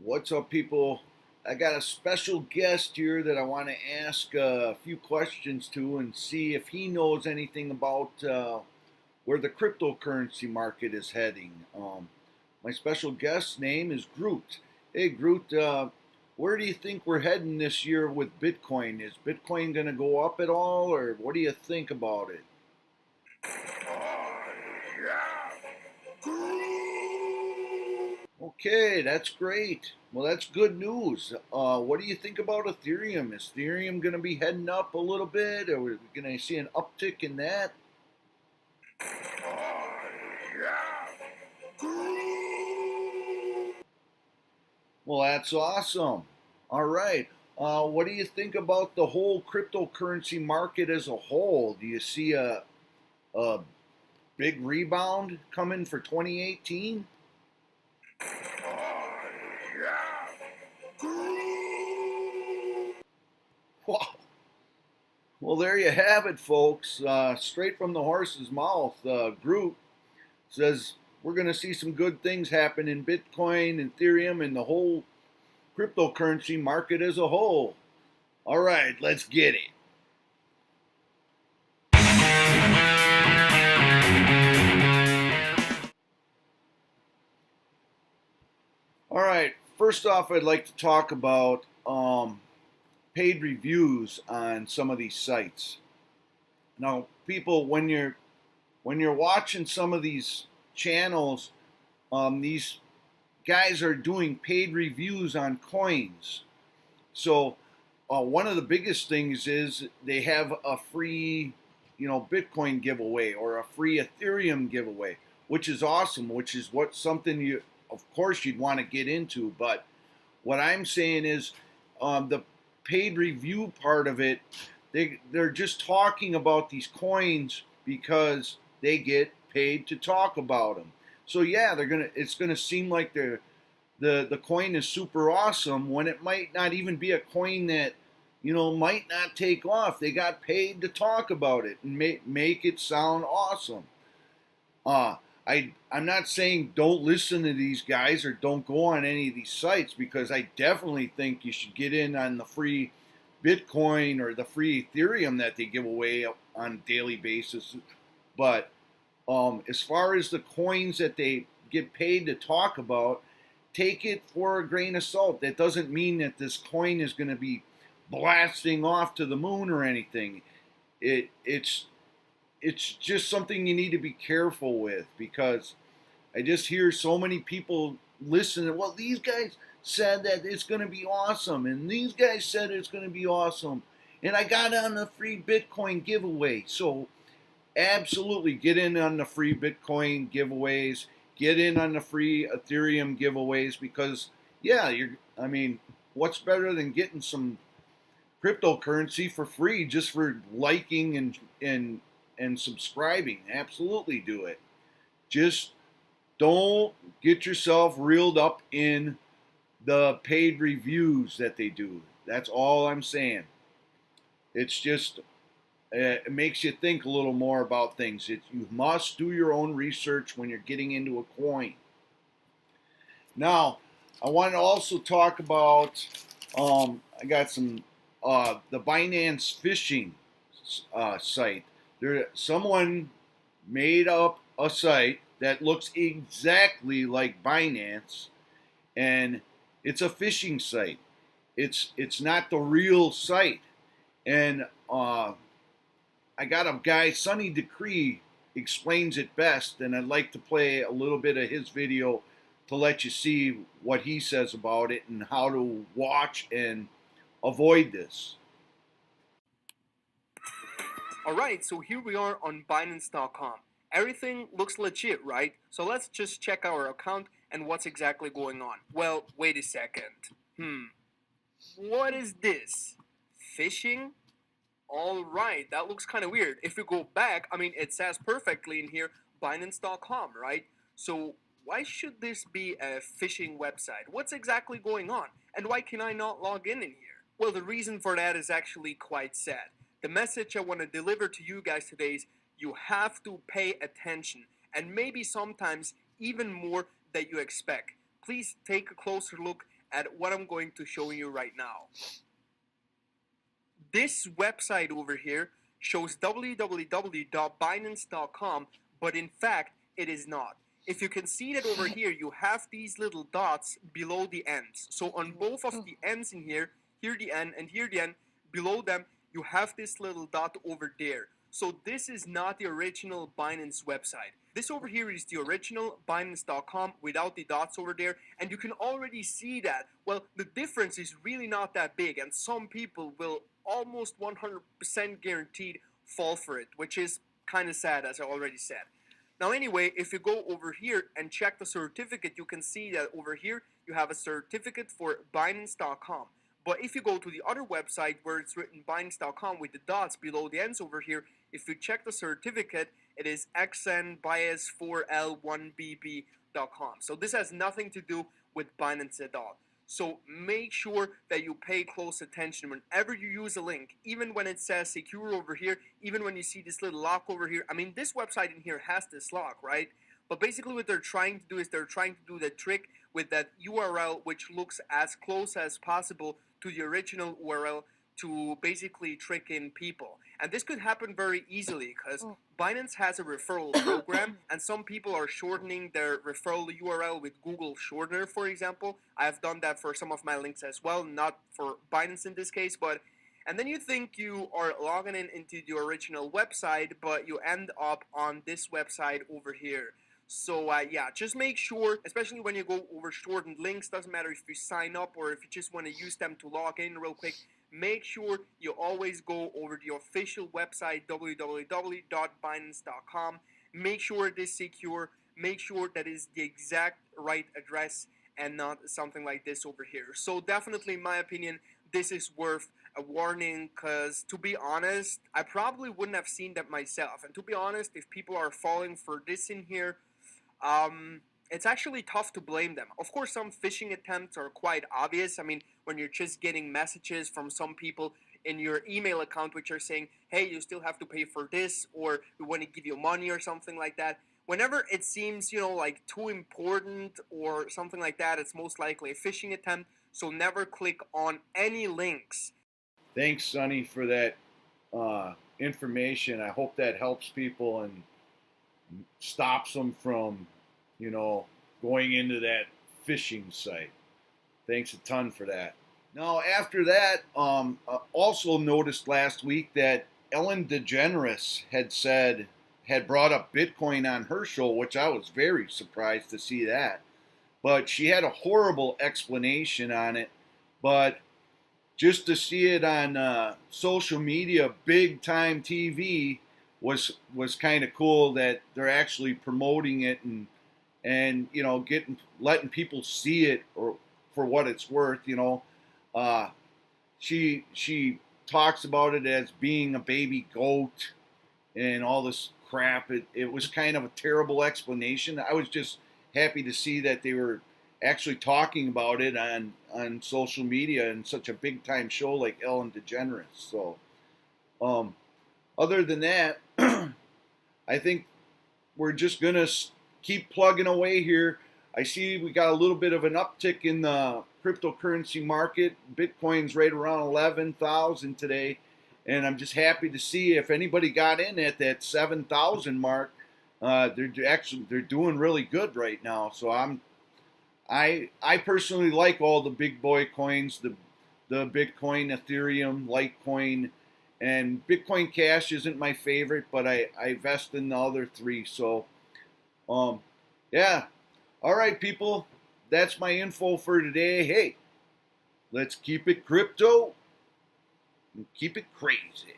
What's up, people? I got a special guest here that I want to ask a few questions to and see if he knows anything about where the cryptocurrency market is heading. My special guest's name is Groot. Hey, Groot, where do you think we're heading this year with Bitcoin? Is Bitcoin going to go up at all, or what do you think about it? Okay, that's great. Well, that's good news. What do you think about Ethereum? Is Ethereum going to be heading up a little bit, or are we going to see an uptick in that? Well, that's awesome. All right. What do you think about the whole cryptocurrency market as a whole? Do you see a big rebound coming for 2018? Wow. Well, there you have it, folks. Straight from the horse's mouth. Groot says we're going to see some good things happen in Bitcoin, Ethereum, and the whole cryptocurrency market as a whole. All right, let's get it. All right, first off, I'd like to talk about paid reviews on some of these sites. Now, people, when you're watching some of these channels, these guys are doing paid reviews on coins. So one of the biggest things is they have a free, Bitcoin giveaway or a free Ethereum giveaway, which is awesome. Which is what something you, of course, you'd want to get into. But what I'm saying is, the paid review part of it, they're just talking about these coins because they get paid to talk about them. So yeah, it's gonna seem like the coin is super awesome when it might not even be a coin that might not take off. They got paid to talk about it and make it sound awesome. Uh, I'm not saying don't listen to these guys or don't go on any of these sites, because I definitely think you should get in on the free Bitcoin or the free Ethereum that they give away on a daily basis. But as far as the coins that they get paid to talk about, take it for a grain of salt. That doesn't mean that this coin is going to be blasting off to the moon or anything. It's just something you need to be careful with, because I just hear so many people listen. Well, these guys said that it's going to be awesome, and these guys said it's going to be awesome, and I got on the free Bitcoin giveaway. So absolutely get in on the free Bitcoin giveaways, get in on the free Ethereum giveaways, because yeah, I mean, what's better than getting some cryptocurrency for free just for liking and subscribing? Absolutely do it. Just don't get yourself reeled up in the paid reviews that they do. That's all I'm saying. It's just it makes you think a little more about things. You must do your own research when you're getting into a coin. Now, I want to also talk about. I got some the Binance phishing site. Someone made up a site that looks exactly like Binance, and it's a phishing site. It's not the real site, and I got a guy, Sunny Decree, explains it best, and I'd like to play a little bit of his video to let you see what he says about it and how to watch and avoid this. Alright, so here we are on Binance.com. Everything looks legit, right? So let's just check our account and what's exactly going on. Well, wait a second. What is this? Phishing? Alright, that looks kind of weird. If you go back, it says perfectly in here Binance.com, right? So why should this be a phishing website? What's exactly going on? And why can I not log in here? Well, the reason for that is actually quite sad. The message I want to deliver to you guys today is you have to pay attention, and maybe sometimes even more than you expect. Please take a closer look at what I'm going to show you right now. This website over here shows www.binance.com, but in fact, it is not. If you can see that over here, you have these little dots below the ends. So on both of the ends in here the end and here the end, below them, you have this little dot over there. So this is not the original Binance website. This over here is the original Binance.com without the dots over there, and you can already see that, well, the difference is really not that big, and some people will almost 100% guaranteed fall for it, which is kind of sad, as I already said. Now anyway, if you go over here and check the certificate, you can see that over here you have a certificate for Binance.com. But if you go to the other website where it's written Binance.com with the dots below the ends over here, if you check the certificate, it is xnbias4l1bb.com. So this has nothing to do with Binance at all. So make sure that you pay close attention whenever you use a link, even when it says secure over here, even when you see this little lock over here. I mean, this website in here has this lock, right? But basically what they're trying to do is they're trying to do the trick with that URL, which looks as close as possible to the original URL, to basically trick in people. And this could happen very easily because Binance has a referral program, and some people are shortening their referral URL with Google Shortener, for example. I have done that for some of my links as well, not for Binance in this case, but and then you think you are logging in into the original website, but you end up on this website over here. So yeah, just make sure, especially when you go over shortened links, doesn't matter if you sign up or if you just want to use them to log in real quick, make sure you always go over the official website, www.binance.com. Make sure it is secure, make sure that is the exact right address and not something like this over here. So definitely, in my opinion, this is worth a warning because, to be honest, I probably wouldn't have seen that myself. And to be honest, if people are falling for this in here, it's actually tough to blame them. Of course, some phishing attempts are quite obvious. I mean, when you're just getting messages from some people in your email account which are saying, hey, you still have to pay for this, or we want to give you money or something like that. Whenever it seems, like too important or something like that, it's most likely a phishing attempt. So never click on any links. Thanks, Sonny, for that information. I hope that helps people and stops them from, going into that phishing site. Thanks a ton for that. Now, after that, also noticed last week that Ellen DeGeneres had brought up Bitcoin on her show, which I was very surprised to see that. But she had a horrible explanation on it. But just to see it on social media, big time TV, was kind of cool that they're actually promoting it and letting people see it or for what it's worth. She talks about it as being a baby goat and all this crap. It was kind of a terrible explanation. I was just happy to see that they were actually talking about it on social media in such a big time show like Ellen DeGeneres. So, other than that, I think we're just gonna keep plugging away here. I see we got a little bit of an uptick in the cryptocurrency market. Bitcoin's right around 11,000 today, and I'm just happy to see if anybody got in at that 7,000 mark. They're doing really good right now. So I personally like all the big boy coins, the Bitcoin, Ethereum, Litecoin, and Bitcoin Cash isn't my favorite, but I invest in the other three. So, yeah. All right, people. That's my info for today. Hey, let's keep it crypto and keep it crazy.